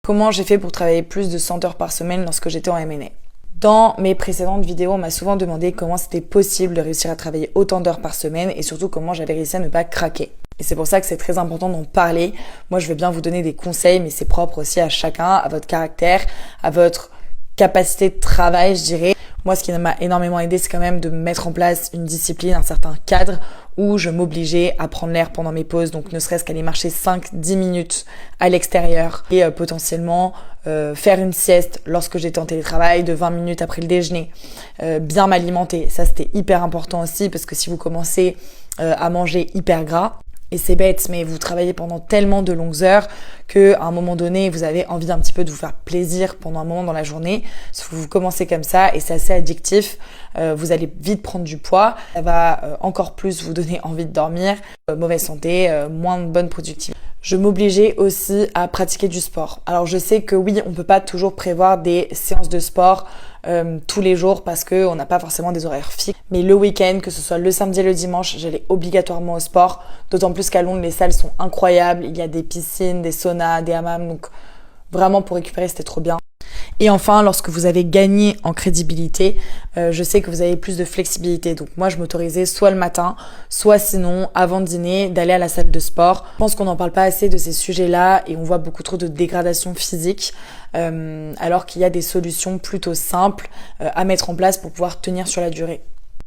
Comment j'ai fait pour travailler plus de 100 heures par semaine lorsque j'étais en M&A? Dans mes précédentes vidéos, on m'a souvent demandé comment c'était possible de réussir à travailler autant d'heures par semaine et surtout comment j'avais réussi à ne pas craquer. Et c'est pour ça que c'est très important d'en parler. Moi, je veux bien vous donner des conseils, mais c'est propre aussi à chacun, à votre caractère, à votre capacité de travail, je dirais. Moi, ce qui m'a énormément aidé, c'est quand même de mettre en place une discipline, un certain cadre où je m'obligeais à prendre l'air pendant mes pauses, donc ne serait-ce qu'aller marcher 5-10 minutes à l'extérieur et potentiellement faire une sieste lorsque j'étais en télétravail de 20 minutes après le déjeuner, bien m'alimenter. Ça, c'était hyper important aussi parce que si vous commencez à manger hyper gras, et c'est bête, mais vous travaillez pendant tellement de longues heures qu'à un moment donné, vous avez envie un petit peu de vous faire plaisir pendant un moment dans la journée. Sauf que vous commencez comme ça et c'est assez addictif. Vous allez vite prendre du poids. Ça va encore plus vous donner envie de dormir. Mauvaise santé, moins de bonne productivité. Je m'obligeais aussi à pratiquer du sport. Alors je sais que oui, on peut pas toujours prévoir des séances de sport tous les jours parce que on n'a pas forcément des horaires fixes. Mais le week-end, que ce soit le samedi et le dimanche, j'allais obligatoirement au sport. D'autant plus qu'à Londres, les salles sont incroyables. Il y a des piscines, des saunas, des hammams. Donc vraiment pour récupérer, c'était trop bien. Et enfin, lorsque vous avez gagné en crédibilité, je sais que vous avez plus de flexibilité. Donc moi, je m'autorisais soit le matin, soit sinon, avant de dîner, d'aller à la salle de sport. Je pense qu'on n'en parle pas assez de ces sujets-là et on voit beaucoup trop de dégradation physique, alors qu'il y a des solutions plutôt simples à mettre en place pour pouvoir tenir sur la durée.